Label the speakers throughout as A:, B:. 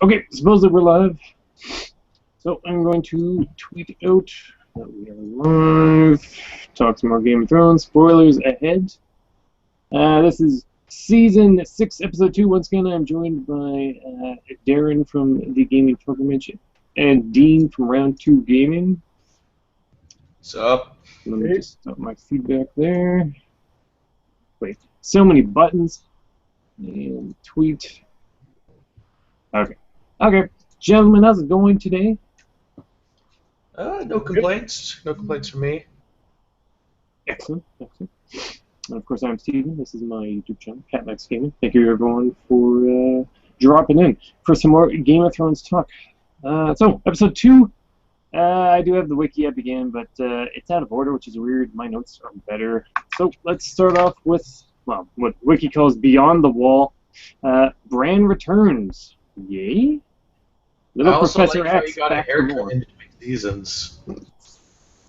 A: Okay, supposedly we're live. So I'm going to tweet out that we are live. Talk some more Game of Thrones. Spoilers ahead. This is Season 6, Episode 2. Once again, I'm joined by Darren from the Gaming Pilgrimage and Dean from Round 2 Gaming.
B: What's up?
A: Let me just stop my feedback there. Wait, so many buttons. And tweet. Okay. Gentlemen, how's it going today?
B: No complaints. No complaints from me.
A: Excellent. And of course, I'm Steven. This is my YouTube channel, CatMax Gaming. Thank you, everyone, for dropping in for some more Game of Thrones talk. So, Episode 2, I do have the wiki up again, but it's out of order, which is weird. My notes are better. So, let's start off with, well, what Wiki calls Beyond the Wall. Bran returns. Yay? Little
B: I also
A: Professor
B: like how
A: X
B: he got a
A: back for
B: haircut
A: more.
B: in between seasons.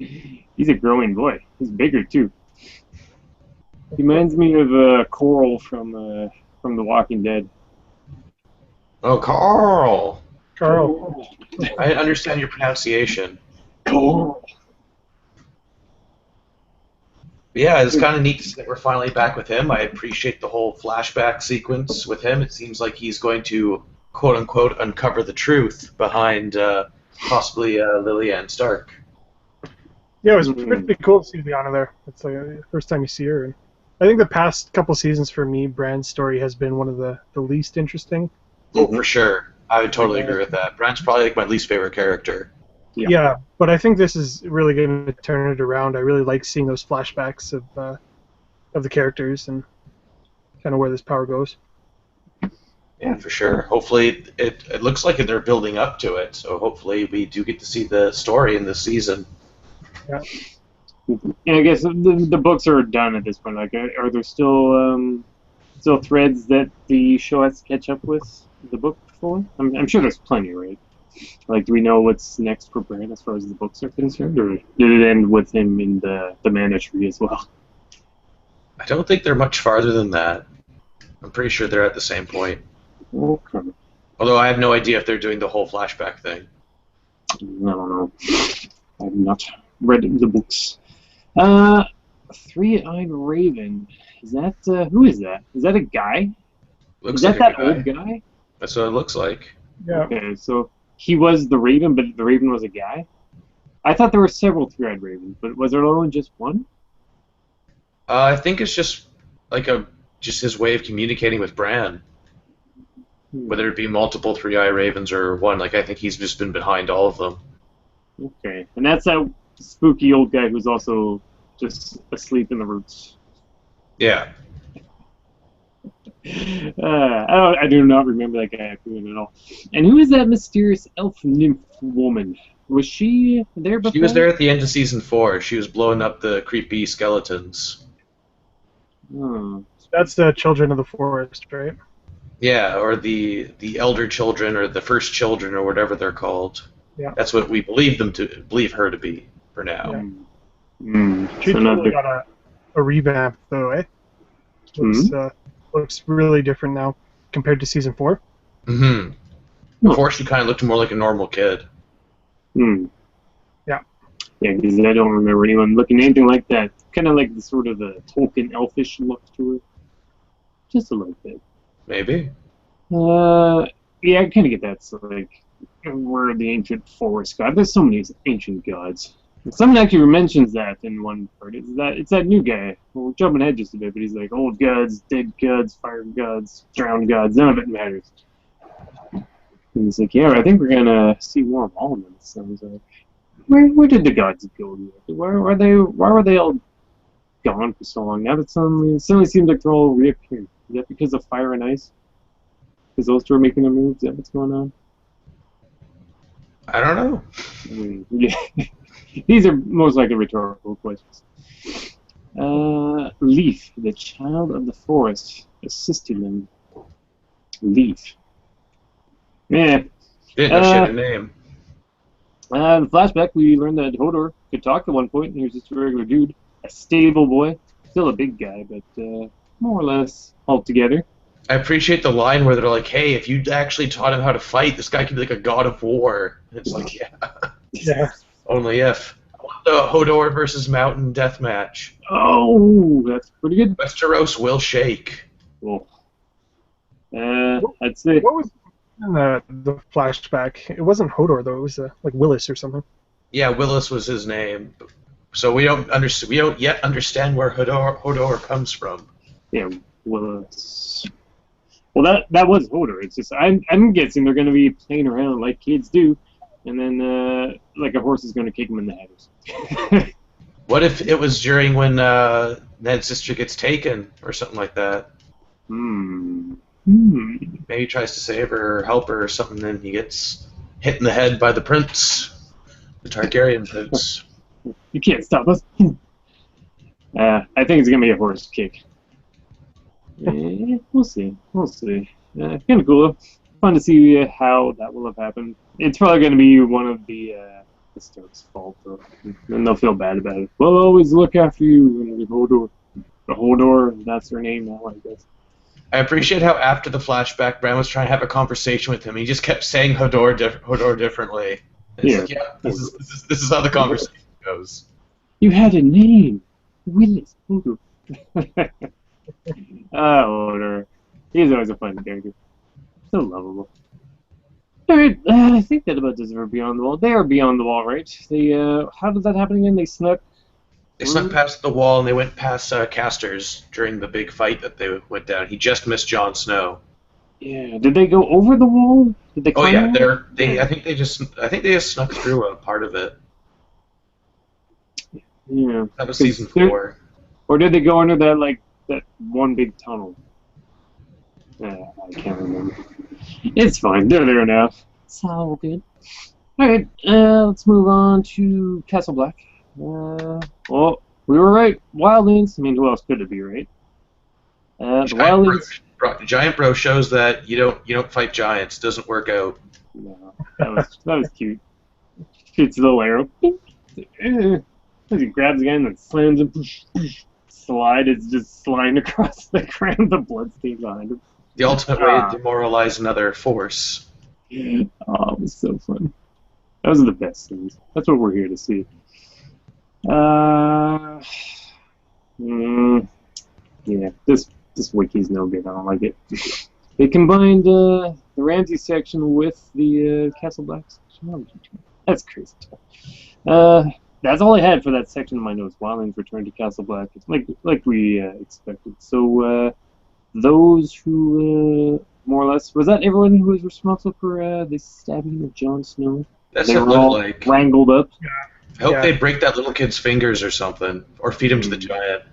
A: He's a growing boy. He's bigger, too. He reminds me of Coral from The Walking Dead.
B: Oh, Carl!
C: Carl.
B: I understand your pronunciation.
A: Coral.
B: Yeah, it's kind of neat that we're finally back with him. I appreciate the whole flashback sequence with him. It seems like he's going to, quote-unquote, uncover the truth behind possibly Lyanna Stark.
C: Yeah, it was pretty cool to see Lyanna there. It's like the first time you see her. And I think the past couple seasons for me, Bran's story has been one of the least interesting.
B: Oh, for sure. I would totally agree with that. Bran's probably like my least favorite character.
C: Yeah, but I think this is really going to turn it around. I really like seeing those flashbacks of the characters and kind of where this power goes.
B: Yeah, for sure. Hopefully, it looks like they're building up to it, so hopefully we do get to see the story in this season.
C: Yeah.
A: I guess the books are done at this point. Like, are there still threads that the show has to catch up with the book for? I'm sure there's plenty, right? Like, do we know what's next for Bran as far as the books are concerned, or did it end with him in the Mana Tree as well?
B: I don't think they're much farther than that. I'm pretty sure they're at the same point.
A: Okay.
B: Although I have no idea if they're doing the whole flashback thing.
A: I don't know. I've not read the books. Three-Eyed Raven. Is that who is that? Is that a guy?
B: Looks
A: Is that
B: like a
A: old
B: guy.
A: guy?
B: That's what it looks like.
C: Yeah.
A: Okay, so he was the Raven, but the Raven was a guy? I thought there were several Three-Eyed Ravens, but was there only just one?
B: I think it's just like just his way of communicating with Bran. Whether it be multiple Three-Eyed Ravens or one, like I think he's just been behind all of them.
A: Okay, and that's that spooky old guy who's also just asleep in the roots.
B: Yeah.
A: I do not remember that guy at all. And who is that mysterious elf nymph woman? Was she there before?
B: She was there at the end of season 4. She was blowing up the creepy skeletons.
A: Oh.
C: That's the Children of the Forest, right?
B: Yeah, or the elder children or the first children or whatever they're called.
C: Yeah.
B: That's what we believe her to be for now.
C: Yeah. She totally got a revamp though, eh? Looks really different now compared to season 4.
B: Mm-hmm. Before she kind of looked more like a normal kid.
A: Yeah, because I don't remember anyone looking anything like that. Kind of like the sort of the Tolkien elfish look to her. Just a little bit.
B: Maybe.
A: Yeah, I kind of get that. So, like, we're the ancient forest god. There's so many ancient gods. And someone actually mentions that in one part. It's that new guy. Well, we're jumping ahead just a bit, but he's like, old gods, dead gods, fire gods, drowned gods. None of it matters. And he's like, yeah, I think we're gonna see more of all of them. So I was like, where did the gods go? Why were they all gone for so long? Now that suddenly seems like they're all reappearing. Is that because of fire and ice? Because those two are making their moves? Is that what's going on?
B: I don't know.
A: Yeah. These are most likely rhetorical questions. Leaf, the child of the forest, assisting them. Leaf. Yeah.
B: Didn't know she had a name.
A: In the flashback, we learned that Hodor could talk at one point, and he was just a regular dude. A stable boy. Still a big guy, but more or less all together.
B: I appreciate the line where they're like, "Hey, if you actually taught him how to fight, this guy could be like a god of war." And it's like, yeah,
C: Yeah.
B: only if. I want the Hodor versus Mountain death match.
A: Oh, that's pretty good.
B: Westeros will shake.
A: Cool. I'd say.
C: What was in the flashback? It wasn't Hodor though. It was like Willis or something.
B: Yeah, Willis was his name. So we don't yet understand where Hodor comes from.
A: Yeah, well, that was Hodor. It's just I'm guessing they're going to be playing around like kids do, and then like a horse is going to kick him in the head or something.
B: What if it was during when Ned's sister gets taken or something like that? Maybe he tries to save her or help her or something, then he gets hit in the head by the prince, the Targaryen prince.
A: You can't stop us. I think it's going to be a horse kick. We'll see. We'll see. Kind of cool. Fun to see how that will have happened. It's probably going to be one of the Stark's fault, though. And they'll feel bad about it. We'll always look after you, and the Hodor, that's her name now, I guess.
B: I appreciate how after the flashback, Bran was trying to have a conversation with him. He just kept saying Hodor differently.
A: Yeah.
B: Like, this is how the conversation goes.
A: You had a name, Willis Hodor. Hodor. He's always a fun character. So lovable. Alright, I think that about does it for Beyond the Wall. They are Beyond the Wall, right? They, how did that happen again? They snuck...
B: They snuck past the wall and they went past Casters during the big fight that they went down. He just missed Jon Snow.
A: Yeah. Did they go over the wall? Did they climb
B: yeah,
A: the wall?
B: I think they just snuck through a part of it.
A: Yeah.
B: That was season 4.
A: Or did they go under that one big tunnel? I can't remember. It's fine. They're there now. It's all good. Alright, let's move on to Castle Black. Well, we were right. Wildlands. I mean, who else could it be, right? The Wildlands.
B: Giant Bro shows that you don't fight giants. Doesn't work out.
A: No, that was cute. Shoots a little arrow. As he grabs again and slams him. Slide is just sliding across the ground. The blood stains behind him.
B: The ultimate way to demoralize another force.
A: Oh, it was so fun. Those are the best things. That's what we're here to see. Yeah, this wiki's no good. I don't like it. They combined the Ramsey section with the Castle Black section. That's crazy. That's all I had for that section of my notes. Wildlands returned to Castle Black. It's like we expected. So those who more or less, was that everyone who was responsible for the stabbing of Jon Snow?
B: That's
A: they
B: what it
A: were all
B: looked like.
A: wrangled up.
C: Yeah.
B: I hope they break that little kid's fingers or something, or feed him to the giant.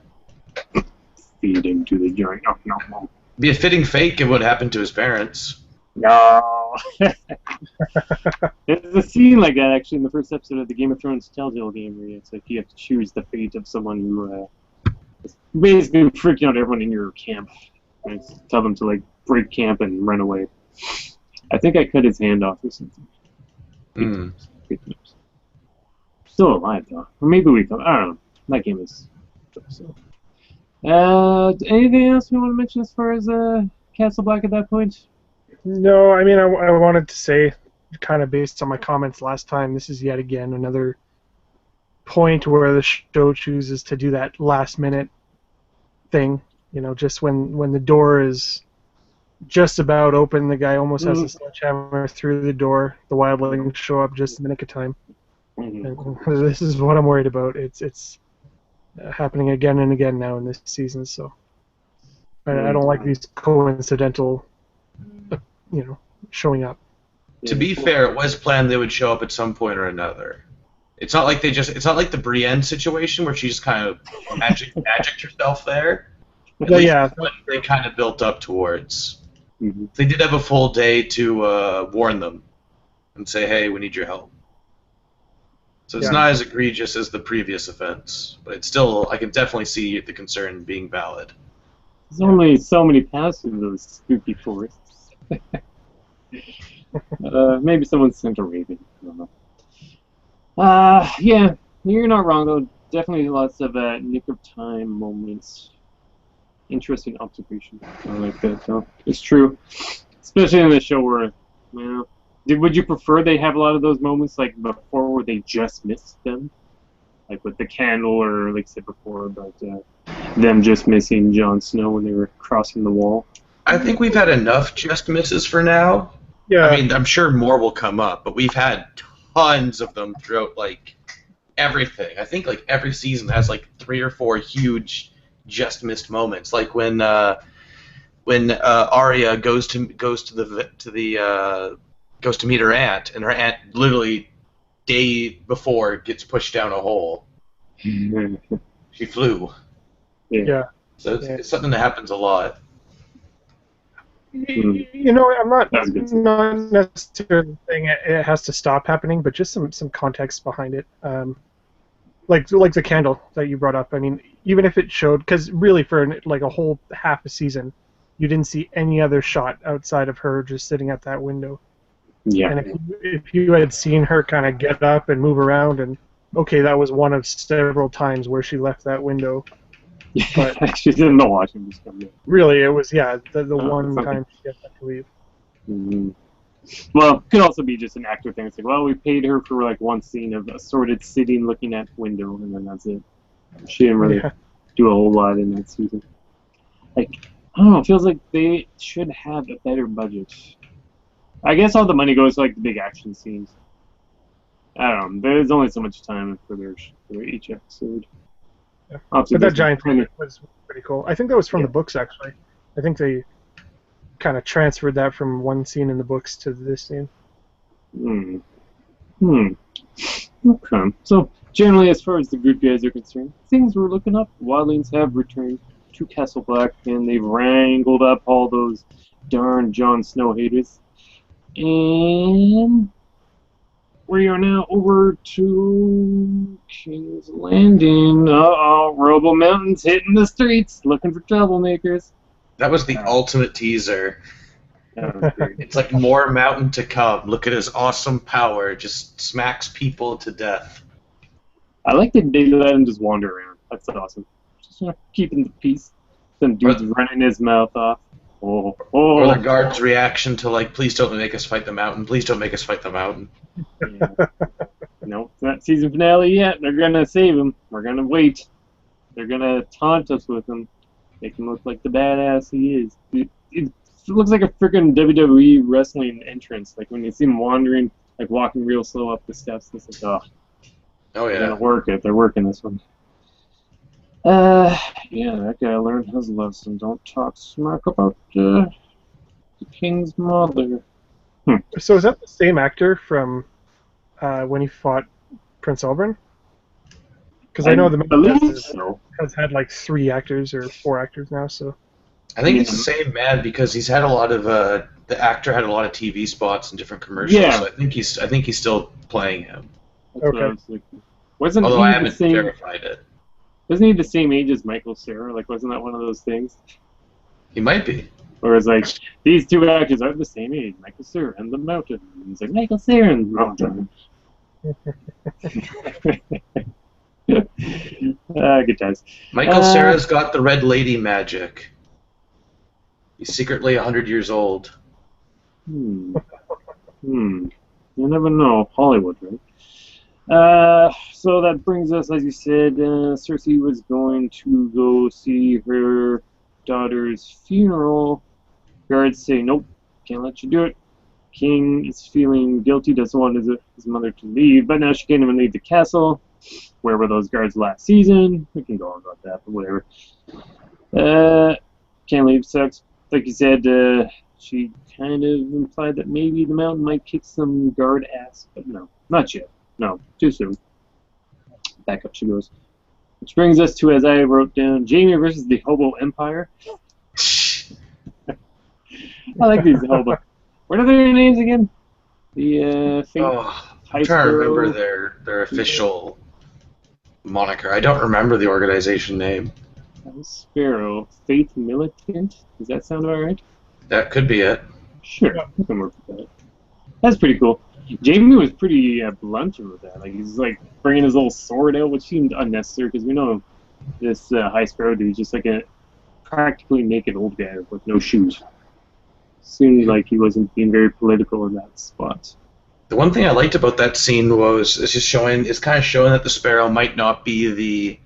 A: Feed him to the giant. No.
B: Be a fitting fate given what happened to his parents.
A: No. There's a scene like that actually in the first episode of the Game of Thrones Telltale game where it's like you have to choose the fate of someone who is basically freaking out everyone in your camp. And tell them to break camp and run away. I think I cut his hand off or something. Still alive though. Or maybe I don't know. That game is so. Anything else we want to mention as far as Castle Black at that point?
C: No, I mean, I wanted to say, kind of based on my comments last time, this is yet again another point where the show chooses to do that last-minute thing. You know, just when the door is just about open, the guy almost has a sledgehammer through the door. The wildlings show up just in the nick of time. And this is what I'm worried about. It's happening again and again now in this season, so I don't like these coincidental, showing up.
B: To be fair, it was planned they would show up at some point or another. It's not like it's not like the Brienne situation where she just kind of magicked herself there.
C: Yeah,
B: what they kind of built up towards. They did have a full day to warn them and say, hey, we need your help. So it's not as egregious as the previous offense, but it's still, I can definitely see the concern being valid.
A: There's only so many paths in those spooky forests. Maybe someone sent a raven. I don't know. Yeah, you're not wrong though. Definitely lots of nick of time moments. Interesting observation. I like that. So it's true, especially in the show where, well, would you prefer they have a lot of those moments like before where they just missed them, like with the candle, or like I said before about them just missing Jon Snow when they were crossing the wall?
B: I think we've had enough just misses for now.
C: Yeah.
B: I mean, I'm sure more will come up, but we've had tons of them throughout, like, everything. I think, like, every season has, like, 3 or 4 huge just missed moments. Like when Arya goes to meet her aunt, and her aunt literally day before gets pushed down a hole. She flew.
C: Yeah.
B: So it's something that happens a lot.
C: You know, I'm not
A: That's good.
C: not necessarily saying it has to stop happening, but just some context behind it. Like the candle that you brought up. I mean, even if it showed, because really for like a whole half a season, you didn't see any other shot outside of her just sitting at that window.
A: Yeah.
C: And if you had seen her kind of get up and move around, and okay, that was one of several times where she left that window. But
A: She's in the washing machine.
C: really, it was the
A: Oh,
C: one
A: something.
C: time she had to leave.
A: Mm-hmm. Well, it could also be just an actor thing. It's like, well, we paid her for like one scene of assorted sitting looking at window, and then that's it. She didn't really do a whole lot in that season. Like, I don't know, it feels like they should have a better budget. I guess all the money goes to like the big action scenes. I don't know. There's only so much time for each episode.
C: Yeah.
A: Obviously,
C: But that
A: there's
C: giant
A: plenty-
C: thing was pretty cool. I think that was from the books, actually. I think they kind of transferred that from one scene in the books to this scene.
A: Okay. So, generally, as far as the good guys are concerned, things were looking up. Wildlings have returned to Castle Black, and they've wrangled up all those darn Jon Snow haters. And we are now over to King's Landing. Uh-oh, Robo Mountain's hitting the streets, looking for troublemakers.
B: That was the ultimate teaser.
A: That was great.
B: It's like more mountain to come. Look at his awesome power. Just smacks people to death.
A: I like that they let him just wander around. That's awesome. Just keeping the peace. Some dude's running his mouth off.
B: Or
A: Oh.
B: the guard's reaction to, like, please don't make us fight the mountain. Please don't make us fight the mountain.
A: Yeah. Nope, it's not season finale yet. They're gonna save him. We're gonna wait. They're gonna taunt us with him. Make him look like the badass he is. It looks like a freaking WWE wrestling entrance. Like when you see him wandering, like walking real slow up the steps. It's like, oh,
B: Oh,
A: they're
B: yeah.
A: gonna work it. They're working this one. Yeah, that guy learned his lesson. Don't talk smack about the king's mother.
C: So is that the same actor from when he fought Prince Oberyn? Because I know the
A: believe
C: movie
A: so.
C: has had like 3 actors or 4 actors now. So
B: I think it's the same man because he's had a lot of the actor had a lot of TV spots and different commercials.
A: Yeah.
B: So I think he's still playing him.
A: That's what I was thinking. Wasn't
B: Although
A: he
B: I
A: the
B: haven't
A: same?
B: verified it.
A: Wasn't he the same age as Michael Cera? Like, wasn't that one of those things?
B: He might be.
A: Where it's like, these two actors are the same age, Michael Cera and the Mountain. And he's like, Michael Cera and the Mountain. Good times.
B: Michael Cera's got the Red Lady magic. He's secretly 100 years old.
A: You never know. Hollywood, right? So that brings us, as you said, Cersei was going to go see her daughter's funeral. Guards say, nope, can't let you do it. King is feeling guilty, doesn't want his mother to leave, but now she can't even leave the castle. Where were those guards last season? We can go on about that, but whatever. Can't leave, sucks. Like you said, she kind of implied that maybe the mountain might kick some guard ass, but no, not yet. No, too soon. Back up she goes. Which brings us to, as I wrote down, Jaime versus the Hobo Empire. I like these hobo. What are their names again? The
B: I'm trying to remember their official moniker. I don't remember the organization name.
A: Sparrow, Faith Militant. Does that sound about right?
B: That could be it.
A: Sure, we can work with that. That's pretty cool. Jaime was pretty blunt with that. Like he's like bringing his little sword out, which seemed unnecessary because we know this High Sparrow dude is just like a practically naked old guy with no shoes. Seemed like he wasn't being very political in that spot.
B: The one thing I liked about that scene was it's kind of showing that the Sparrow might not be the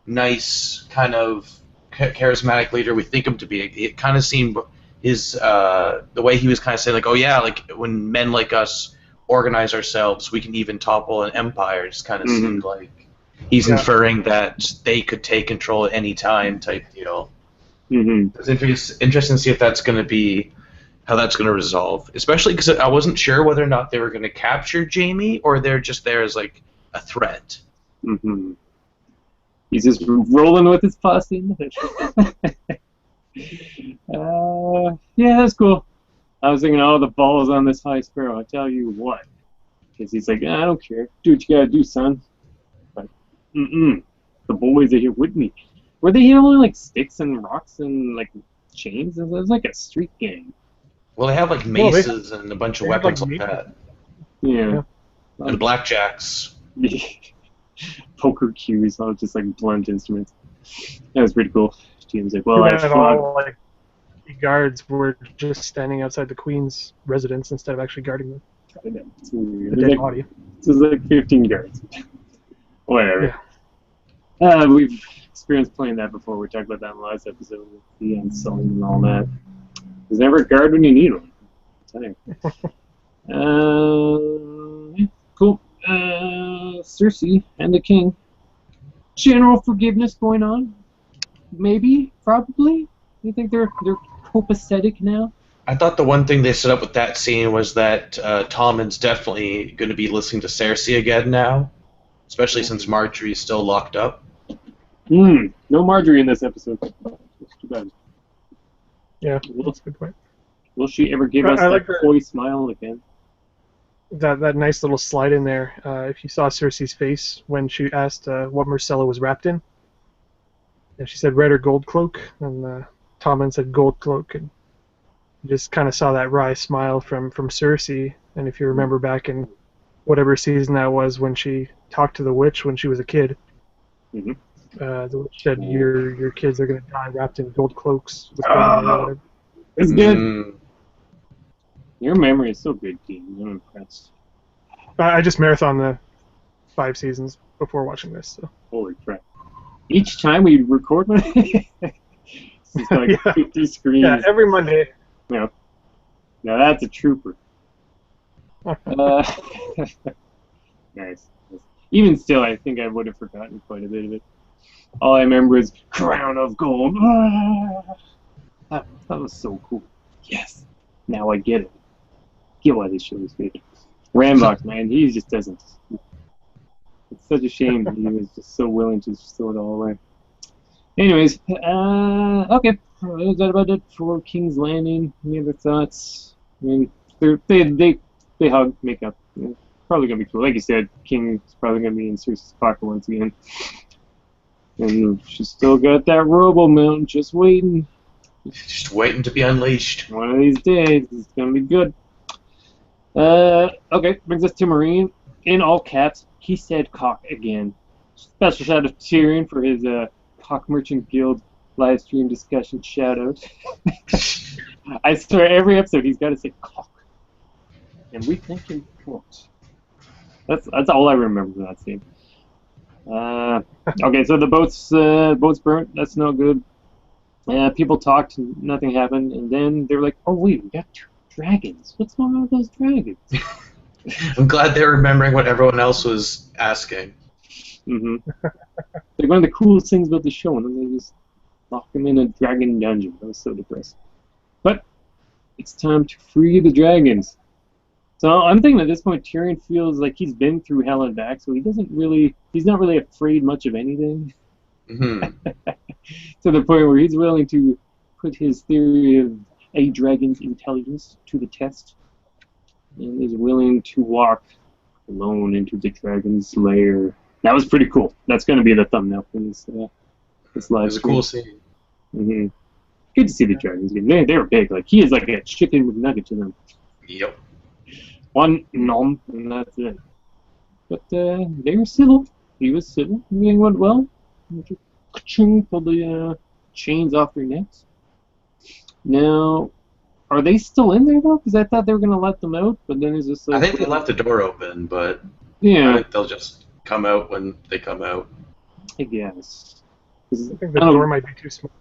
B: nice kind of charismatic leader we think him to be. It kind of seemed his the way he was kind of saying like, oh yeah, like when men like us organize ourselves, we can even topple an empire. It just kind of seemed like he's inferring that they could take control at any time type deal. It's interesting to see if that's going to be how that's going to resolve, especially because I wasn't sure whether or not they were going to capture Jamie or they're just there as like a threat.
A: He's just rolling with his posse. Yeah, that's cool. I was thinking, oh, the ball's on this High Sparrow. I tell you what, because he's like, I don't care. Do what you gotta do, son. But the boys are here with me. Were they only like sticks and rocks and like chains? It was like a street gang.
B: Well, they have like maces and a bunch of weapons like that.
A: Yeah.
B: And blackjacks.
A: Poker cues, all just like blunt instruments. That was pretty cool. James like, well,
C: all like the guards were just standing outside the Queen's residence instead of actually guarding them. The dead body.
A: This is like 15 guards. Whatever. Yeah. We've experienced playing that before. We talked about that in the last episode with the Unsullied and all that. There's never a guard when you need one. Cool. Cersei and the king. General forgiveness going on? Maybe? Probably? You think they're copacetic now?
B: I thought the one thing they set up with that scene was that Tommen's definitely going to be listening to Cersei again now, especially since Marjorie's still locked up.
A: No Marjorie in this episode. That's too bad.
C: Yeah, that's a good point.
A: Will she ever give us that coy smile again?
C: That nice little slide in there. If you saw Cersei's face when she asked what Marcella was wrapped in, and she said red or gold cloak, and Tommen said gold cloak, and you just kind of saw that wry smile from Cersei. And if you remember back in whatever season that was when she talked to the witch when she was a kid, the witch said your kids are going to die wrapped in gold cloaks.
A: It's good. Your memory is so good, Dean. I'm impressed.
C: I just marathoned the 5 seasons before watching this. So.
A: Holy crap. Each time we record one, it's like 50 screens.
C: Yeah, every Monday.
A: Yeah. Now that's a trooper. Nice. Even still, I think I would have forgotten quite a bit of it. All I remember is Crown of Gold. That was so cool. Yes. Now I get it. Get why this show is good. Rambox, man, he just doesn't. It's such a shame that he was just so willing to just throw it all away. Anyways, okay. Is that about it for King's Landing? Any other thoughts? I mean, they hug, make up. Probably gonna be cool. Like you said, King's probably gonna be in Cersei's pocket once again. And she's still got that robo mount just waiting.
B: Just waiting to be unleashed.
A: One of these days, it's gonna be good. Okay, brings us to Marine. In all caps, he said cock again. Special shout out to Tyrion for his Cock Merchant Guild live stream discussion shout out. I swear every episode he's got to say cock. And we think in quotes. That's all I remember from that scene. Okay, so the boat's burnt. That's no good. People talked, nothing happened, and then they were like, "Oh wait, we got dragons. What's going on with those dragons?"
B: I'm glad they're remembering what everyone else was asking.
A: Like one of the coolest things about the show, and then they just lock them in a dragon dungeon. That was so depressing. But it's time to free the dragons. So I'm thinking at this point, Tyrion feels like he's been through hell and back, so he's not really afraid much of anything. To the point where he's willing to put his theory of a dragon's intelligence to the test, and is willing to walk alone into the dragon's lair. That was pretty cool. That's going to be the thumbnail for this live stream. It was
B: a cool scene.
A: Good to see the dragons again. They were big. Like he is like a chicken McNugget to them.
B: Yep.
A: One nom, and that's it. But they were civil. He was civil. Everything went well. For the chains off their necks. Now, are they still in there though? Because I thought they were gonna let them out, but then it's just like
B: I think they left the door open, but I
A: yeah,
B: think they'll just come out when they come out.
A: I guess. 'Cause
C: I think the
A: I don't-
C: door might be too small.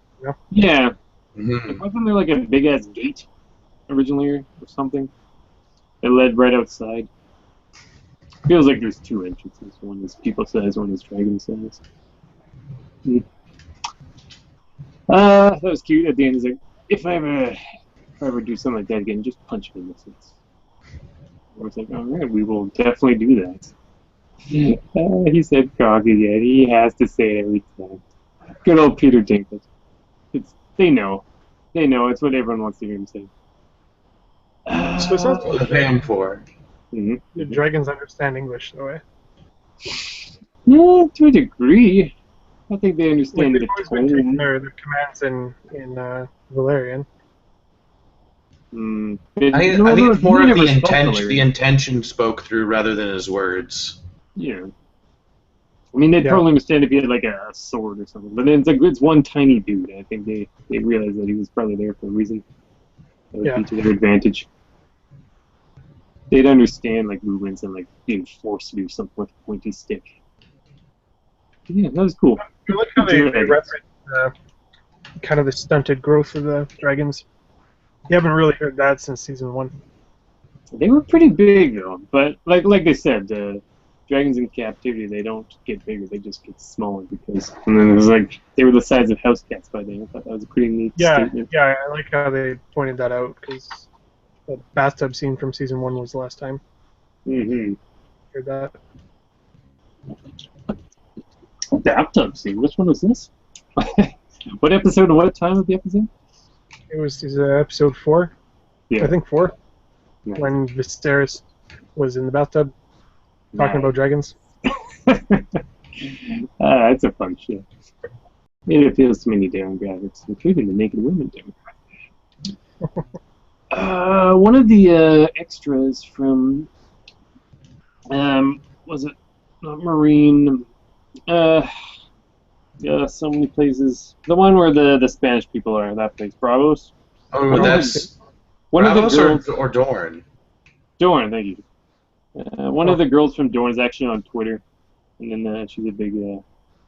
A: Yeah,
B: Mm-hmm.
A: wasn't there like a big ass gate originally or something that led right outside? Feels like there's two entrances. One is people size, one is dragon size. That was cute. At the end, he's like, if I ever do something like that again, just punch me in the face. I was like, all right, we will definitely do that. He said cock again. He has to say it every time. Good old Peter Dinklage. They know. They know. It's what everyone wants to hear him say.
C: So it sounds
B: What they're paying for.
A: Mhm.
C: The dragons understand English, though, eh?
A: Yeah, to a degree. I think they
C: Like,
A: understand
C: they've
A: the
C: always been taking
A: tone.
C: their commands in Valerian.
B: I think it's more of the intention spoke through rather than his words.
A: Yeah. I mean, they'd
C: Yeah.
A: probably understand if he had like a sword or something. But then it's one tiny dude. I think they realized that he was probably there for a reason. That would
C: Yeah.
A: be to their advantage. They'd understand like movements and like being forced to do something with a pointy stick. Yeah, that was cool.
C: I like how they reference kind of the stunted growth of the dragons. You haven't really heard that since season 1.
A: They were pretty big though, but like they said, dragons in captivity they don't get bigger; they just get smaller because. And then it was like they were the size of house cats by then. I thought that was a pretty neat statement.
C: Yeah, I like how they pointed that out because the bathtub scene from season 1 was the last time
A: Mm-hmm.
C: I heard that.
A: Bathtub scene. Which one was this? What episode? What time of the episode?
C: It was episode 4,
A: Yeah.
C: I think 4,
A: Nice.
C: when Viserys was in the bathtub talking about dragons.
A: It's a fun show. It appeals to many demographics, including the naked women demographic. One of the extras from was it not Marine? Yeah, so many places. The one where the Spanish people are, that place, Bravos.
B: Oh, that's
A: One of the
B: Bravos
A: girls,
B: or Dorne.
A: Dorne, thank you. One of the girls from Dorne is actually on Twitter, and then she's a big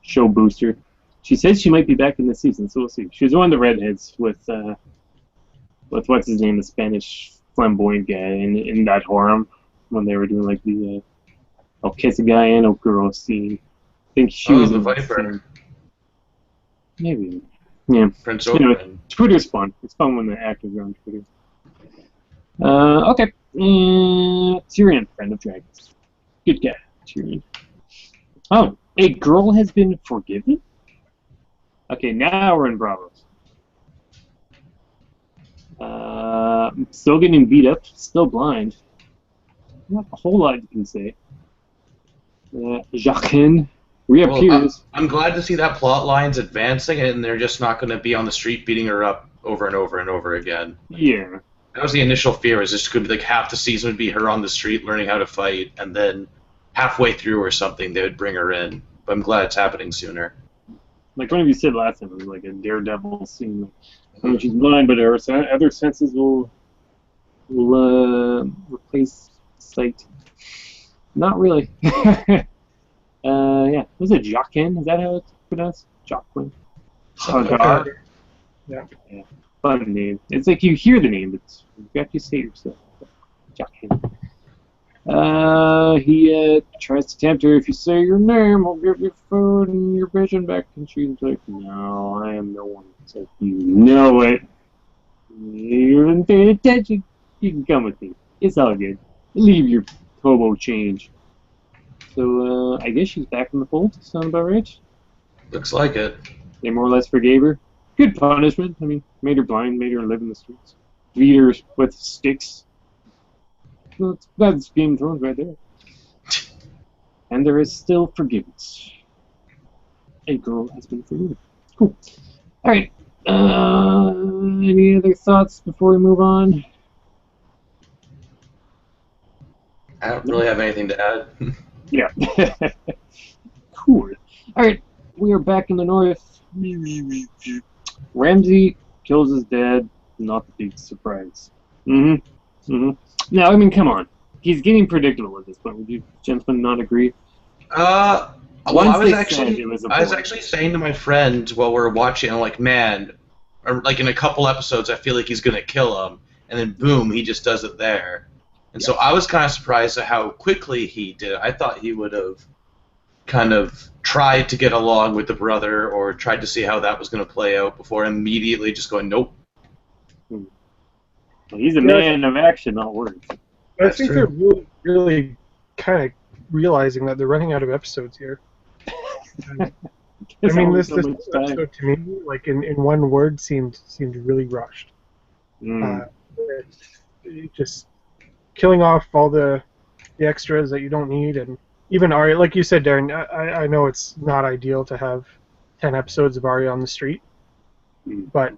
A: show booster. She says she might be back in this season, so we'll see. She was one of the redheads with what's his name, the Spanish flamboyant guy in that harem when they were doing like the I'll kiss a guy and a girl scene. I think she was
B: the
A: in that
B: Viper.
A: scene. Maybe. Yeah.
B: Prince
A: Anyway,
B: Oberyn.
A: Twitter's fun. It's fun when the actors are on Twitter. Okay. Tyrion, friend of dragons. Good guy, Tyrion. Oh, a girl has been forgiven? Okay, now we're in Bravos. Still getting beat up, still blind. Not a whole lot you can say. Jaqen reappears.
B: Well, I'm glad to see that plot line's advancing, and they're just not going to be on the street beating her up over and over and over again.
A: Yeah.
B: That was the initial fear. Is this could be like half the season would be her on the street learning how to fight, and then halfway through or something they would bring her in. But I'm glad it's happening sooner.
A: Like one of you said last time, it was like a daredevil scene. Like, I mean, she's blind, but her other senses will replace sight. Not really. Yeah. Was it Jaqen? Is that how it's pronounced? Jaqen. Hagar.
C: Yeah.
A: Fun name. It's like you hear the name, but you have to say it yourself. Jaqen. He tries to tempt her. If you say your name, I'll give you food and your vision back. And she's like, no, I am no one. So you know it. You haven't paid attention. You can come with me. It's all good. Leave your hobo change. So I guess she's back in the fold. Sound about right?
B: Looks like it.
A: They more or less forgave her. Good punishment. I mean, made her blind, made her live in the streets. Beat her with sticks. Well, that's Game of Thrones right there. And there is still forgiveness. A girl has been forgiven. Cool. Alright. Any other thoughts before we move on?
B: I don't really have anything to add.
A: Yeah. Cool. Alright. We are back in the north. Ramsey kills his dad. Not the big surprise. Mm-hmm. Mm-hmm. Now, I mean, come on. He's getting predictable at this point. Would you gentlemen not agree?
B: Well,
A: Once they said it was a
B: I was
A: boy.
B: actually saying to my friend while we were watching, I'm like, man, or like in a couple episodes, I feel like he's gonna kill him, and then boom, he just does it there. And so I was kind of surprised at how quickly he did it. I thought he would have kind of tried to get along with the brother or tried to see how that was going to play out before immediately just going, nope.
A: He's a man of action, not words.
C: I think they're really kind of realizing that they're running out of episodes here. I mean, this episode to me, like in one word, seemed really rushed. Just killing off all the extras that you don't need, and even Arya, like you said, Darren. I know it's not ideal to have 10 episodes of Arya on the street, but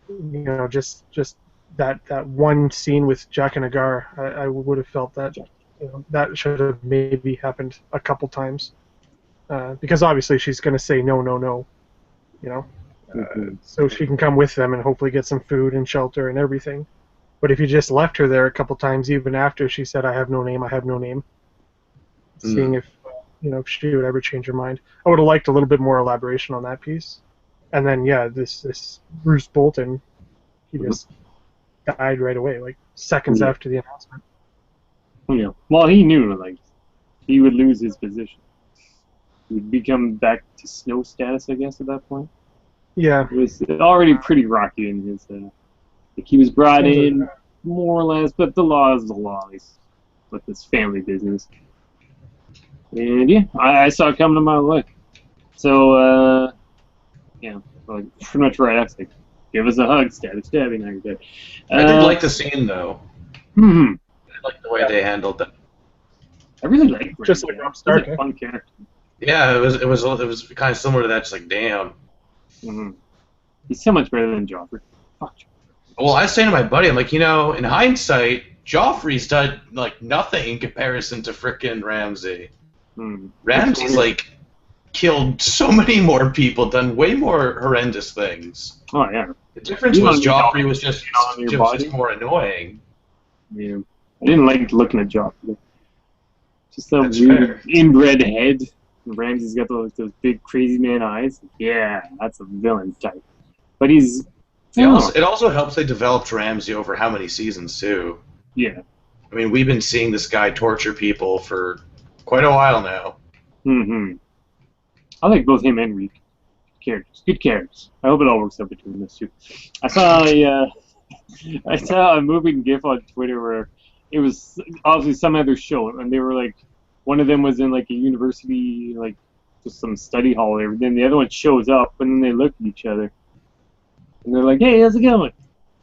C: you know, just that one scene with Jack and Agar, I would have felt that that should have maybe happened a couple times, because obviously she's going to say no, you know, so she can come with them and hopefully get some food and shelter and everything. But if you just left her there a couple times, even after she said, I have no name, seeing if if she would ever change her mind. I would have liked a little bit more elaboration on that piece. And then this Bruce Bolton, he just died right away, like seconds after the announcement.
A: Yeah. Well, he knew like he would lose his position. He would become back to snow status, I guess, at that point.
C: Yeah.
A: It was already pretty rocky in his. Like he was brought in more or less, but the law is the law. He's with this family business. And yeah, I saw it coming a mile away. So, yeah, like, pretty much right after, like, give us a hug, stabby, now you're dead.
B: I did like the scene, though.
A: I
B: like the way they handled it.
A: I really like Brandon.
C: Just like Rob Stark.
A: He's a fun character.
B: Yeah, it was kind of similar to that. Just like, damn.
A: He's so much better than Joffrey. Fuck.
B: Well, I was saying to my buddy, I'm like, in hindsight, Joffrey's done like nothing in comparison to frickin' Ramsay. Ramsay's like killed so many more people, done way more horrendous things.
A: Oh yeah.
B: The difference was Joffrey was just more annoying.
A: Yeah. I didn't like looking at Joffrey. Just that weird inbred head. Ramsay's got those big crazy man eyes. Yeah, that's a villain type. But he's.
B: It also helps they developed Ramsay over how many seasons too.
A: Yeah.
B: I mean, we've been seeing this guy torture people for quite a while now.
A: I like both him and Reek. Good characters. I hope it all works out between those two. I saw a moving GIF on Twitter where it was obviously some other show, and they were like, one of them was in like a university, like just some study hall, or then the other one shows up, and then they look at each other, and they're like, "Hey, how's it going?"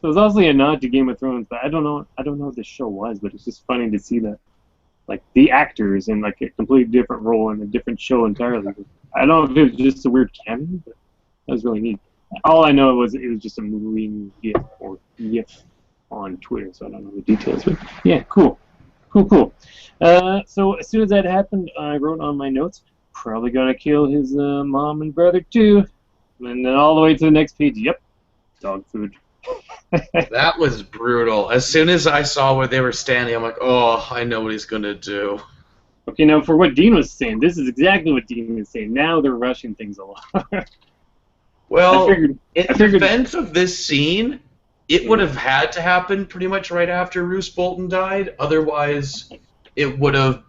A: So it's obviously a nod to Game of Thrones, but I don't know what the show was, but it's just funny to see that, like the actors in like a completely different role in a different show entirely. I don't know if it was just a weird cameo, but that was really neat. All I know was it was just a moving GIF or GIF on Twitter, so I don't know the details. But yeah, cool. So as soon as that happened, I wrote on my notes, probably gonna kill his mom and brother too. And then all the way to the next page, yep, dog food.
B: That was brutal. As soon as I saw where they were standing, I'm like, oh, I know what he's gonna do.
A: Okay, now for what Dean was saying, this is exactly what Dean was saying. Now they're rushing things a lot.
B: Well, in defense of this scene, it would have had to happen pretty much right after Roose Bolton died. Otherwise, it would have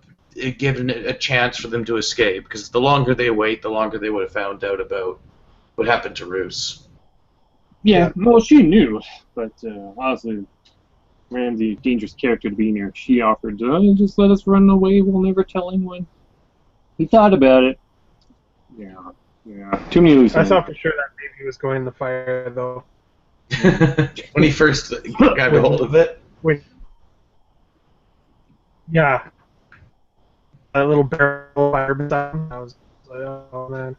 B: given it a chance for them to escape. Because the longer they wait, the longer they would have found out about what happened to Roose.
A: Yeah, well, she knew, but honestly, Ramsay, dangerous character to be in here. She offered, just let us run away. We'll never tell anyone. He thought about it. Yeah. Too many loose ends.
C: I thought for sure that baby was going in the fire, though.
B: When he first got a hold of it?
C: Yeah. That little barrel fire beside him, I was like, oh man,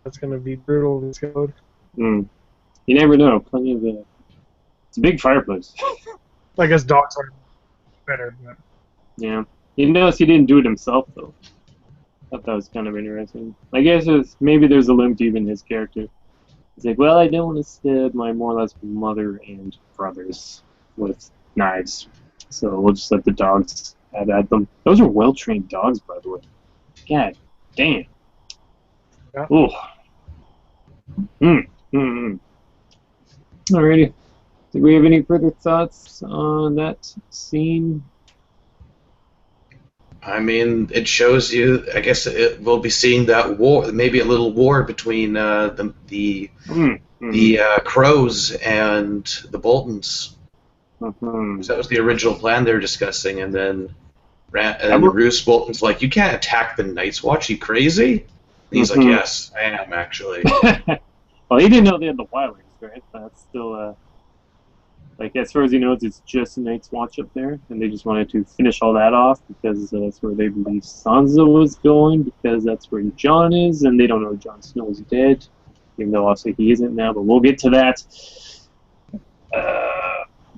C: that's going to be brutal in this code.
A: You never know. Plenty of it's a big fireplace.
C: I guess dogs are better. But...
A: Yeah. You notice he didn't do it himself, though. I thought that was kind of interesting. I guess maybe there's a limit to even his character. He's like, well, I don't want to stab my more or less mother and brothers with knives, so we'll just let the dogs have at them. Those are well-trained dogs, by the way. God damn.
C: Yeah.
A: Ooh. Mm. Alrighty. Do we have any further thoughts on that scene?
B: I mean, it shows you. I guess we'll be seeing that war, maybe a little war between the Crows and the Boltons.
A: Mm-hmm.
B: So that was the original plan they were discussing, and then the Roose Bolton's like, "You can't attack the Night's Watch, you crazy?" And he's like, "Yes, I am actually."
A: Well, he didn't know they had the Wildlings, right? That's still like, as far as he knows, it's just Night's Watch up there, and they just wanted to finish all that off because that's where they believe Sansa was going, because that's where Jon is, and they don't know Jon Snow is dead, even though obviously he isn't now, but we'll get to that.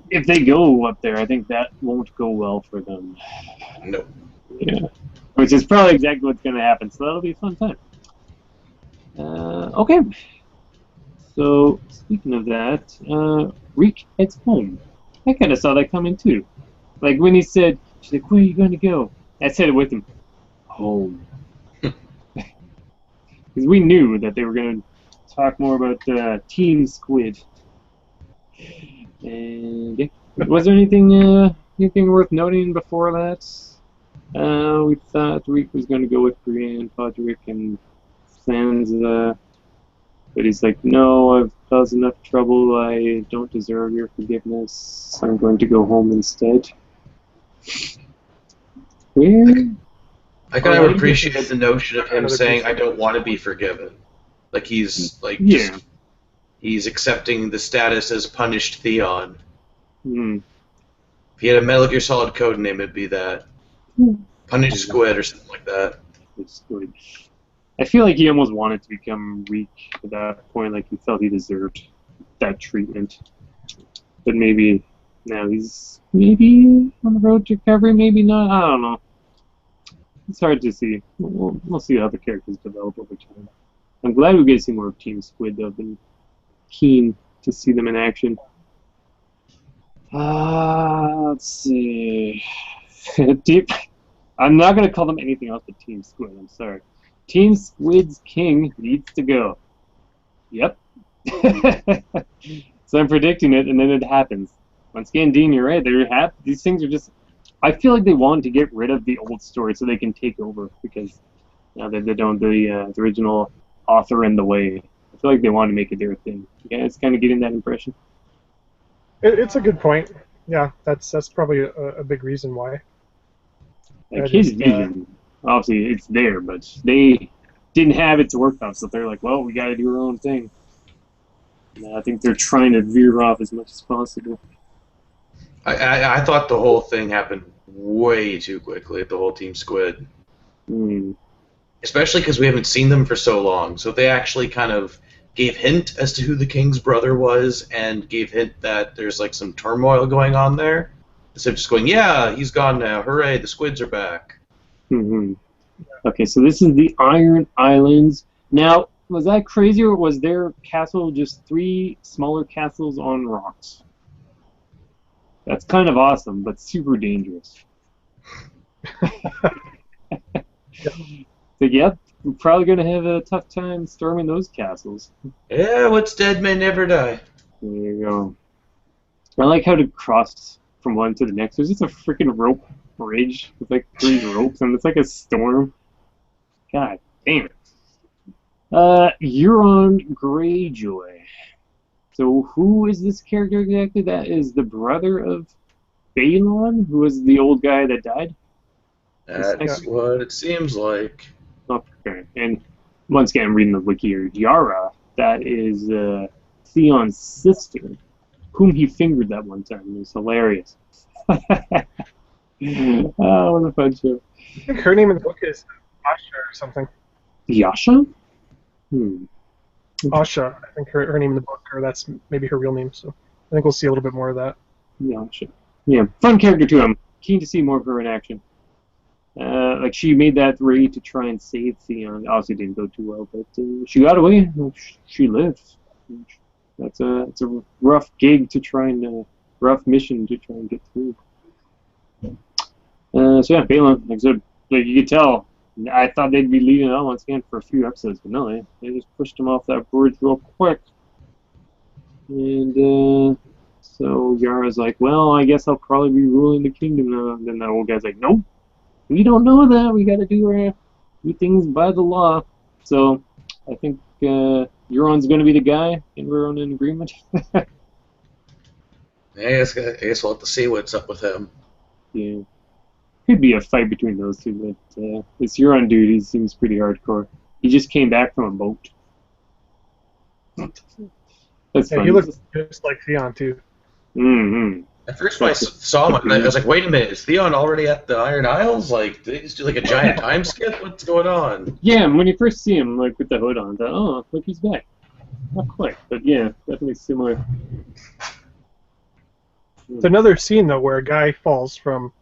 A: If they go up there, I think that won't go well for them.
B: No.
A: Yeah. Which is probably exactly what's going to happen, so that'll be a fun time. Okay. So, speaking of that, Reek heads home. I kind of saw that coming too. Like when he said, she's like, where are you going to go? I said it with him. Home. Because we knew that they were going to talk more about Team Squid. And yeah. Was there anything worth noting before that? We thought Reek was going to go with Brienne, Podrick, and Sansa. But he's like, no, I've caused enough trouble. I don't deserve your forgiveness. I'm going to go home instead. Where?
B: I kind of appreciate the notion of him saying, I don't want to be forgiven. Like he's he's accepting the status as punished Theon.
A: Mm.
B: If he had a Metal Gear Solid code name, it'd be that. Punished Squid or something like that.
A: I feel like he almost wanted to become weak at that point, like he felt he deserved that treatment. But maybe now he's maybe on the road to recovery, maybe not. I don't know. It's hard to see. We'll see how the characters develop over time. I'm glad we get to see more of Team Squid, though. I've been keen to see them in action. Let's see. I'm not going to call them anything else but Team Squid. I'm sorry. Team Squid's king needs to go. Yep. So I'm predicting it, and then it happens. Once again, Dean, you're right. These things are just... I feel like they want to get rid of the old story so they can take over, because now that they don't the original author in the way. I feel like they want to make it their thing. Yeah, it's kind of getting that impression.
C: It's a good point. Yeah, that's probably a big reason why.
A: Like his vision, obviously it's there, but they didn't have it to work on, so they're like, well, we got to do our own thing. And I think they're trying to veer off as much as possible.
B: I thought the whole thing happened way too quickly, the whole Team Squid. Especially because we haven't seen them for so long. So they actually kind of gave hint as to who the king's brother was and gave hint that there's like some turmoil going on there. Instead of just going, yeah, he's gone now. Hooray, the squids are back.
A: Okay, so this is the Iron Islands. Now, was that crazy, or was their castle just 3 smaller castles on rocks? That's kind of awesome, but super dangerous. So, yep, we're probably going to have a tough time storming those castles.
B: Yeah, what's dead may never die.
A: There you go. I like how to cross from one to the next. There's just a freaking rope bridge with like 3 ropes, and it's like a storm. God damn it. Euron Greyjoy. So who is this character exactly? That is the brother of Balon, who was the old guy that died?
B: That's what it seems like.
A: Okay. And once again, I'm reading the wiki here. Yara, that is Theon's sister, whom he fingered that one time. It was hilarious. Oh, what a fun show.
C: I think her name in the book is Asha or something.
A: Yasha?
C: Asha, I think her name in the book, or that's maybe her real name, so I think we'll see a little bit more of that.
A: Yasha. Yeah, fun character too. I'm keen to see more of her in action. Like, she made that raid to try and save Theon. Obviously didn't go too well, but she got away. She lived. That's a rough gig to try and rough mission to try and get through. So yeah, Balin, like I said, like you could tell, I thought they'd be leading on once again for a few episodes, but no, they just pushed him off that bridge real quick. And so Yara's like, well, I guess I'll probably be ruling the kingdom now. And then that old guy's like, nope, we don't know that. We got to do things by the law. So I think Euron's going to be the guy, and we're on an agreement.
B: I guess we'll have to see what's up with him.
A: Yeah. Could be a fight between those two, but this Euron dude, he seems pretty hardcore. He just came back from a boat. That's funny.
C: He looks just like Theon, too.
A: Mm-hmm.
B: At first when I saw him, I was like, wait a minute, is Theon already at the Iron Isles? Like, did they just do like a giant time skip? What's going on?
A: Yeah, and when you first see him, like with the hood on, I thought, oh, look, he's back. Not quite, but yeah, definitely similar.
C: It's another scene, though, where a guy falls from,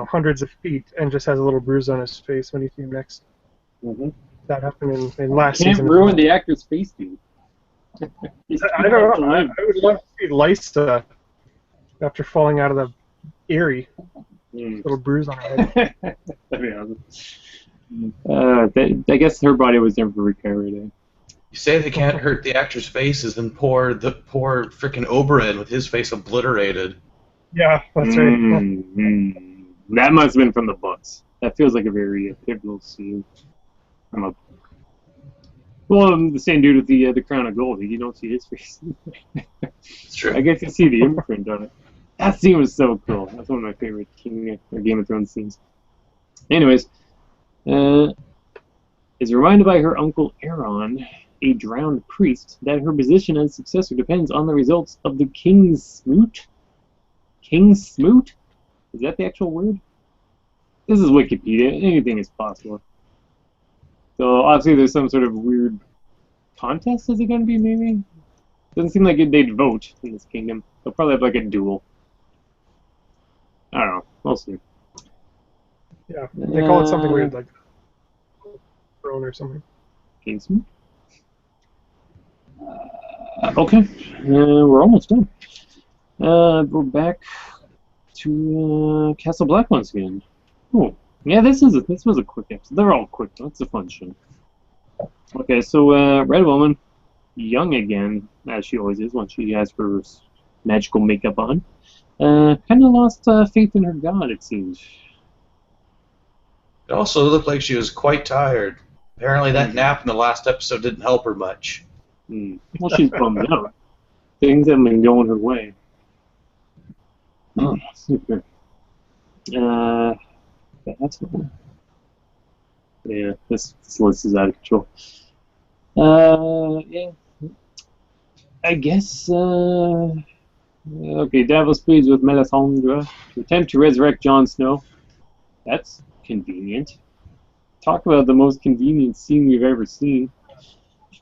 C: hundreds of feet and just has a little bruise on his face when you see him next.
A: Mm-hmm.
C: That happened in last
A: Can't
C: season.
A: ruin the actor's face, dude.
C: I don't know. I would love to see Lysa after falling out of the Eyrie. Little bruise on her head.
A: That'd be awesome. I guess her body was never recovered.
B: You say they can't hurt the actor's faces, then poor frickin' Oberyn with his face obliterated.
C: Yeah, that's right.
A: That must have been from the books. That feels like a very pivotal scene. Well, the same dude with the crown of gold. You don't see his face.
B: It's true.
A: I guess you see the imprint on it. That scene was so cool. That's one of my favorite Game of Thrones scenes. Anyways, is reminded by her uncle Aeron, a drowned priest, that her position as successor depends on the results of the King's Smoot. King's Smoot? Is that the actual word? This is Wikipedia. Anything is possible. So obviously there's some sort of weird contest, is it going to be, maybe? Doesn't seem like they'd vote in this kingdom. They'll probably have like a duel. I don't know. We'll see.
C: Yeah, they call it something weird like throne or something.
A: Kingsman? Okay, we're almost done. We're back to Castle Black once again. Oh, yeah, this was a quick episode. They're all quick. That's a fun show. Okay, so Red Woman, young again, as she always is when she has her magical makeup on, kind of lost faith in her god, it seems.
B: It also looked like she was quite tired. Apparently that nap in the last episode didn't help her much.
A: Well, she's bummed out. Things haven't been going her way. Oh, super. That's cool. Yeah, this list is out of control. Yeah. I guess, okay, Davos pleads with Melisandre to attempt to resurrect Jon Snow. That's convenient. Talk about the most convenient scene we've ever seen.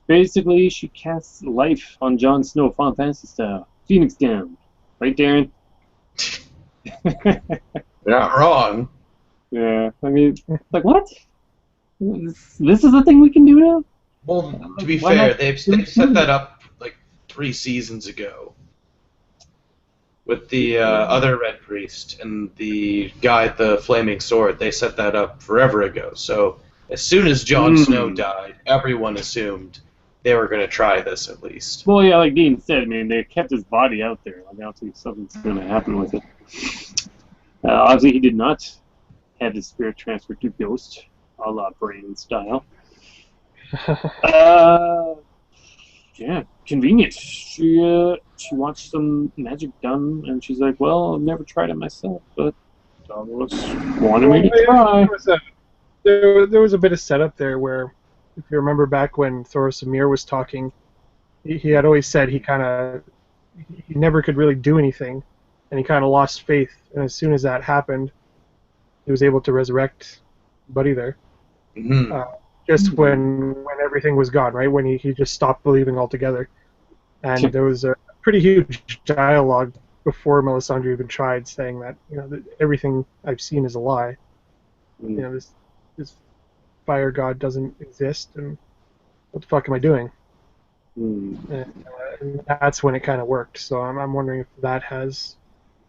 A: Basically, she casts life on Jon Snow, Final Fantasy style. Phoenix down. Right, Darren?
B: You're not wrong.
A: Yeah, I mean, like, what? This is the thing we can do now?
B: Well, to be fair, they've set that up like 3 seasons ago with the other Red Priest and the guy with the flaming sword. They set that up forever ago. So as soon as Jon Snow died, everyone assumed they were going to try this at least.
A: Well, yeah, like Dean said, I mean, they kept his body out there. Like, obviously something's going to happen with it. Obviously, he did not have his spirit transferred to Ghost, a la Brain style. Yeah, convenient. She watched some magic done, and she's like, well, I've never tried it myself, but Davos wanted me to try.
C: There was a bit of setup there where, if you remember back when Thoros of Myr was talking, he had always said he never could really do anything, and he kind of lost faith, and as soon as that happened, he was able to resurrect Buddy there. Just when everything was gone, right? When he just stopped believing altogether. And there was a pretty huge dialogue before Melisandre even tried, saying that, that everything I've seen is a lie. This fire god doesn't exist, and what the fuck am I doing? And that's when it kind of worked. So I'm wondering if that has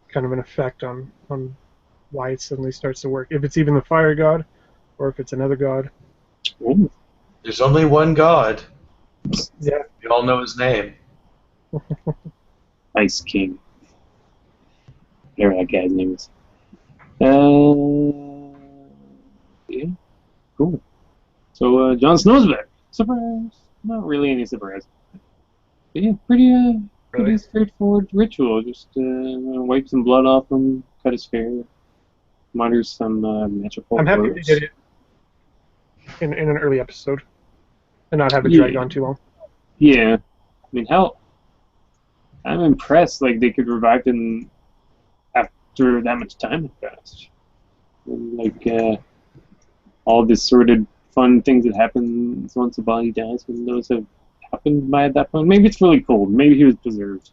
C: kind of an effect on why it suddenly starts to work. If it's even the fire god, or if it's another god.
A: Ooh.
B: There's only one God.
C: Yeah.
B: We all know his name.
A: Ice King. Whatever that guy's name is. Yeah, cool. So Jon Snow's back. Surprise! Not really any surprise. But yeah, pretty straightforward ritual. Just wipe some blood off him, cut his hair, mutter some magical
C: I'm happy
A: words.
C: to get it in an early episode and not have it
A: Yeah.
C: drag on too long.
A: Yeah, I mean, hell, I'm impressed. Like they could revive him after that much time had passed. And, like all the sordid, fun things that happen once a body dies, when those have happened by at that point. Maybe it's really cold. Maybe he was preserved.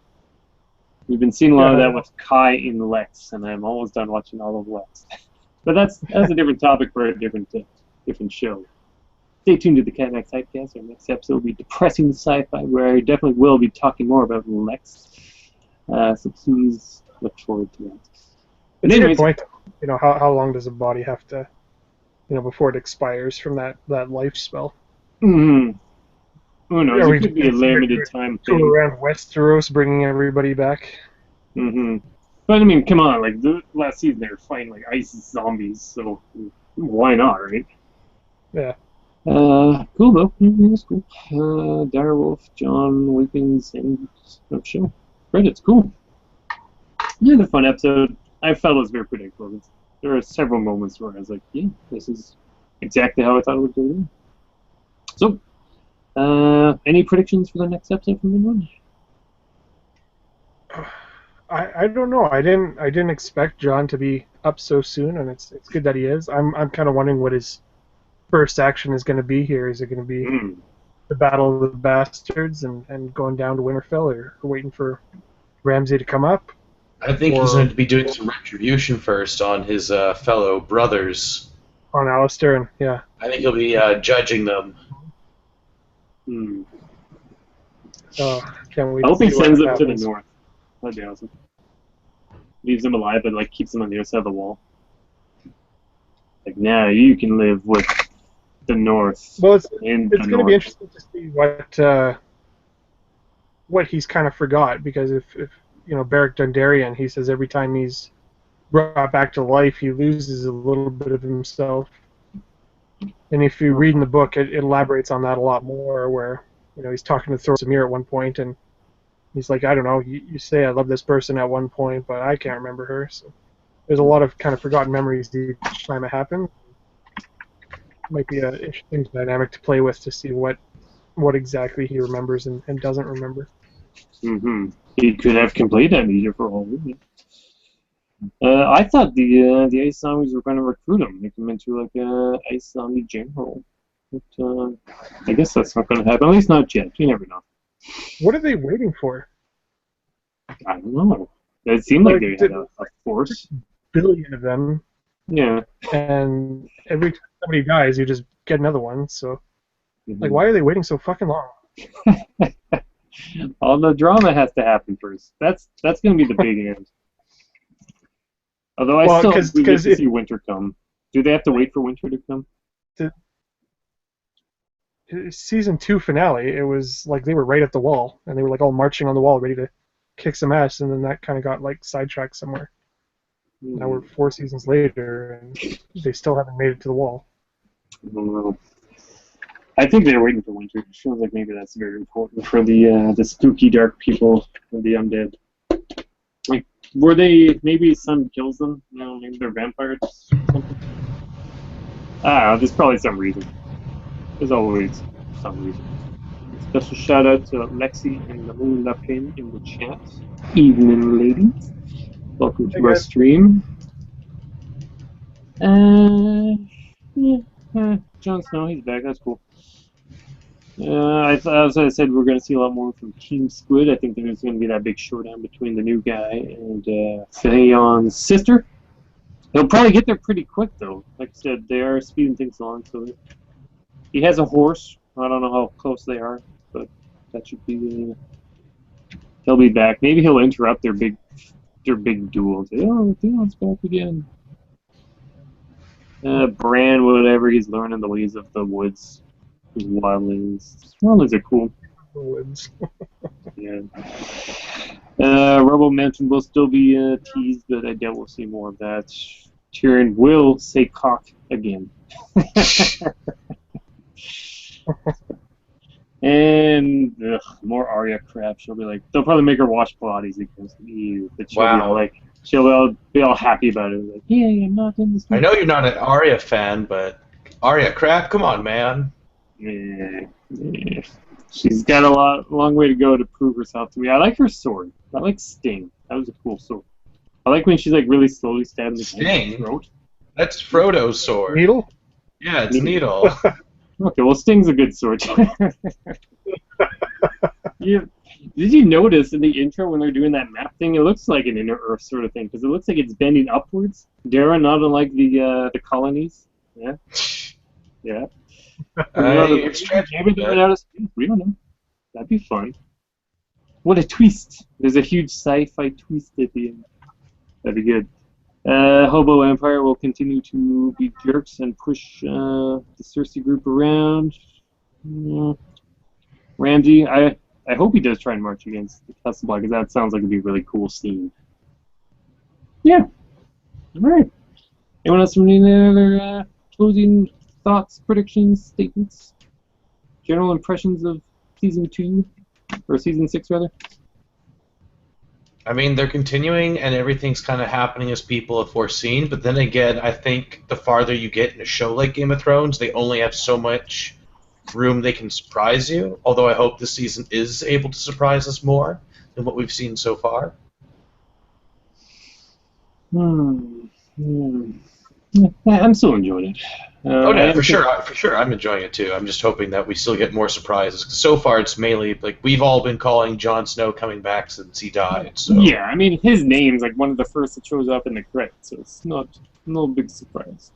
A: We've been seeing a lot of that with Kai in Lex, and I'm almost done watching all of Lex. But that's a different topic for a different show. Stay tuned to the CatMax Hypecast. Our next episode will be Depressing Sci-Fi, where I definitely will be talking more about Lex. So please look forward to that. But
C: It's a
A: anyways,
C: good point. You know, how long does a body have to, before it expires from that life spell?
A: who knows?
C: Are
A: It
C: we
A: could be a
C: just gonna
A: limited time
C: go
A: thing.
C: around Westeros bringing everybody back?
A: But I mean, come on! Like the last season, they were fighting like ice zombies, so why not, right?
C: Yeah.
A: Cool though. That's cool. Direwolf, John Wiggins, and show credits. Cool. Yeah, the fun episode. I felt it was very predictable. There were several moments where I was like, "Yeah, this is exactly how I thought it would go." So, any predictions for the next episode from anyone?
C: I don't know. I didn't expect John to be up so soon, and it's good that he is. I'm kind of wondering what his first action is going to be here. Is it going to be the Battle of the Bastards and going down to Winterfell, or waiting for Ramsay to come up?
B: I think he's going to be doing some retribution first on his fellow brothers.
C: On Alistair, and yeah.
B: I think he'll be judging them.
C: Oh, can't wait.
A: I hope he
C: see what
A: sends them to the
C: happens.
A: north. That'd be awesome. Leaves them alive, but like keeps them on the other side of the wall. Like now, you can live with the north.
C: Well, it's
A: going
C: to be interesting to see what he's kind of forgot, because if Beric Dondarrion, he says every time he's brought back to life, he loses a little bit of himself. And if you read in the book, it elaborates on that a lot more, where he's talking to Thorsimir at one point, and he's like, I don't know, you say I love this person at one point, but I can't remember her. So there's a lot of kind of forgotten memories each time it happens. Might be an interesting dynamic to play with to see what exactly he remembers and doesn't remember.
A: He could have completed amnesia for all we knew. I thought the ice zombies were going to recruit him, make him into like a ice zombie general. But I guess that's not going to happen. At least not yet. You never know.
C: What are they waiting for?
A: I don't know. It seemed like they had a force.
C: Billion of them.
A: Yeah.
C: And every time somebody dies, you just get another one. So, like, why are they waiting so fucking long?
A: All the drama has to happen first. That's going to be the big end. Although I still get to see winter come. Do they have to wait for winter to come?
C: The season 2 finale, it was like they were right at the wall, and they were like all marching on the wall, ready to kick some ass, and then that kind of got like sidetracked somewhere. Now we're 4 seasons later, and they still haven't made it to the wall.
A: I don't know. I think they're waiting for winter. It feels like maybe that's very important for the spooky dark people, the undead. Like, were they, maybe sun kills them? Maybe they're vampires or something? I don't know, there's probably some reason. There's always some reason. Special shout out to Lexi and the Moon Lapin in the chat. Evening, ladies. Welcome to our stream. Jon Snow, he's back. That's cool. As I said, we're going to see a lot more from Team Squid. I think there's going to be that big showdown between the new guy and Theon's sister. He'll probably get there pretty quick, though. Like I said, they are speeding things along. So he has a horse. I don't know how close they are, but That should be. He'll be back. Maybe he'll interrupt their big duel. Say, oh, Theon's back again. Bran, whatever, he's learning the ways of the woods. His wildlings. Wildlings are cool.
C: The woods.
A: Yeah. Rebel Mansion will still be teased, but I doubt we'll see more of that. Tyrion will say cock again. And more Arya crap. She'll be like, they'll probably make her wash bodies because ew, but she'll be all like, she'll be all happy about it. Like, yeah, I'm not in this.
B: I know you're not an Arya fan, but Arya crap, come on, man.
A: Yeah. She's got a long way to go to prove herself to me. I like her sword. I like Sting. That was a cool sword. I like when she's like really slowly stabbing the
B: Sting?
A: throat.
B: That's Frodo's sword.
C: Needle?
B: Yeah, it's Needle.
A: Okay, well, Sting's a good sword. Yeah. Did you notice in the intro when they're doing that map thing? It looks like an inner Earth sort of thing because it looks like it's bending upwards. Darren, not unlike the colonies. Yeah. Yeah.
B: You're stretching.
A: Maybe they're out of space. We don't know. That'd be fun. What a twist! There's a huge sci-fi twist at the end. That'd be good. Hobo Empire will continue to be jerks and push the Cersei group around. Ramsay, I hope he does try and march against the Festival because that sounds like it'd be a really cool scene. Yeah. All right. Anyone else from any other closing thoughts, predictions, statements, general impressions of season 2 or season 6 rather?
B: I mean, they're continuing, and everything's kind of happening as people have foreseen. But then again, I think the farther you get in a show like Game of Thrones, they only have so much room they can surprise you. Although I hope this season is able to surprise us more than what we've seen so far.
A: I'm still enjoying it.
B: For sure, I'm enjoying it too. I'm just hoping that we still get more surprises. 'Cause so far, it's mainly like we've all been calling Jon Snow coming back since he died. So.
A: Yeah, I mean his name's like one of the first that shows up in the credits, so it's no big surprise.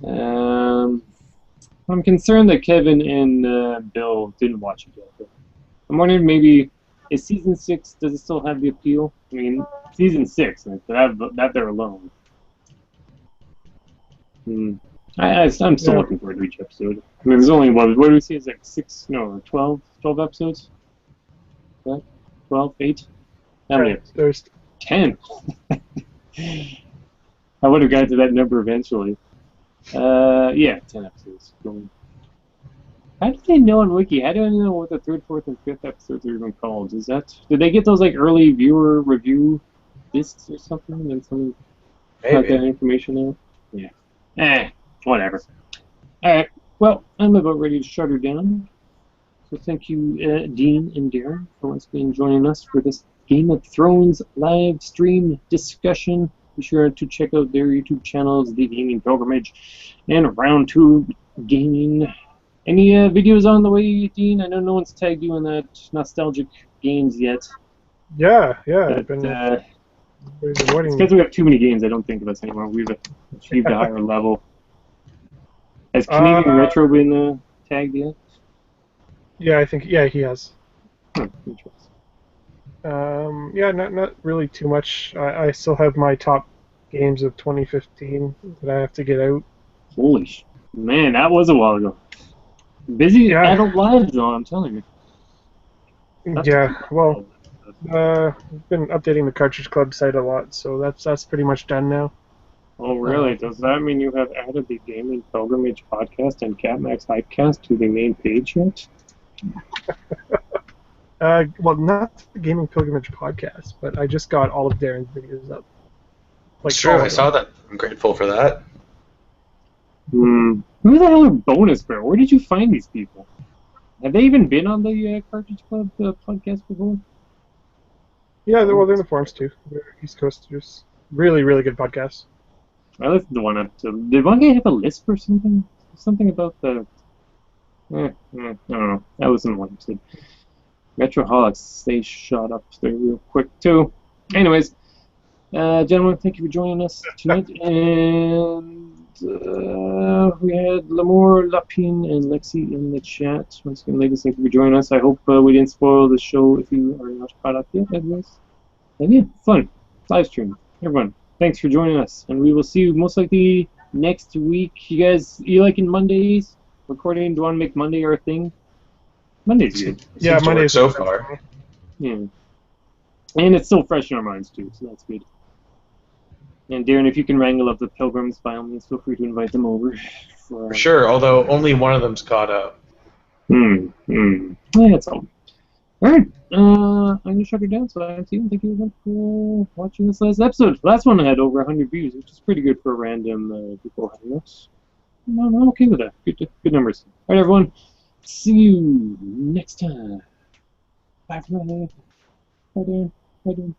A: I'm concerned that Kevin and Bill didn't watch it yet. But I'm wondering maybe is season 6 does it still have the appeal? I mean season 6, like, that there alone. I'm still looking forward to each episode. I mean, there's only, what do we see? It's like 12 episodes? What? 12? 8? How many?
C: There's
A: 10. I would have got to that number eventually. Yeah, 10 episodes. How do they know on Wiki? How do I know what the 3rd, 4th, and 5th episodes are even called? Did they get those like early viewer review discs or something? And then someone got that information out? Yeah. Whatever. Alright, well, I'm about ready to shut her down. So thank you, Dean and Darren, for once again joining us for this Game of Thrones live stream discussion. Be sure to check out their YouTube channels, The Gaming Pilgrimage and Round 2 Gaming. Any videos on the way, Dean? I know no one's tagged you in that nostalgic games yet.
C: Yeah.
A: But,
C: I've been
A: it's because we have too many games. I don't think of us anymore. We've achieved a higher level. Has Canadian Retro been tagged yet?
C: Yeah, I think he has.
A: Interesting.
C: Yeah, not really too much. I still have my top games of 2015 that I have to get out.
A: Holy man, that was a while ago. Busy adult lives, though. I'm telling you.
C: Well. I've been updating the Cartridge Club site a lot, so that's pretty much done now.
A: Oh, really? Does that mean you have added the Gaming Pilgrimage podcast and CatMax Hypecast to the main page yet?
C: Well, not the Gaming Pilgrimage podcast, but I just got all of Darren's videos up.
B: It's true, I saw that. I'm grateful for that.
A: Who the hell are Bonus Bear? Where did you find these people? Have they even been on the Cartridge Club podcast before?
C: Yeah, they're in the forums too. They're East Coasters. Really, really good podcast.
A: I listened to one episode. Did one guy have a lisp or something? Something about the... I don't know. I listened to one episode. Metroholics, they shot up there real quick too. Anyways, gentlemen, thank you for joining us tonight. And We had Lamore, Lapine, and Lexi in the chat. Once again, ladies, thank you for joining us. I hope we didn't spoil the show if you are not caught up yet, anyways. And yeah, fun. Live stream. Everyone, thanks for joining us. And we will see you most likely next week. You liking Mondays? Recording, do you want to make Monday our thing? Monday's good.
C: Yeah, Monday's
B: so far.
A: Yeah. And it's still fresh in our minds, too, so that's good. And Darren, if you can wrangle up the pilgrims, by all means, feel free to invite them over.
B: For sure, although only one of them's caught up.
A: Yeah, that's all. Alright, I'm going to shut her down, so thank you everyone for watching this last episode. The last one had over 100 views, which is pretty good for a random people hangouts. I'm okay with that. Good numbers. Alright, everyone. See you next time. Bye for now. Bye, Dan. Bye, Dan.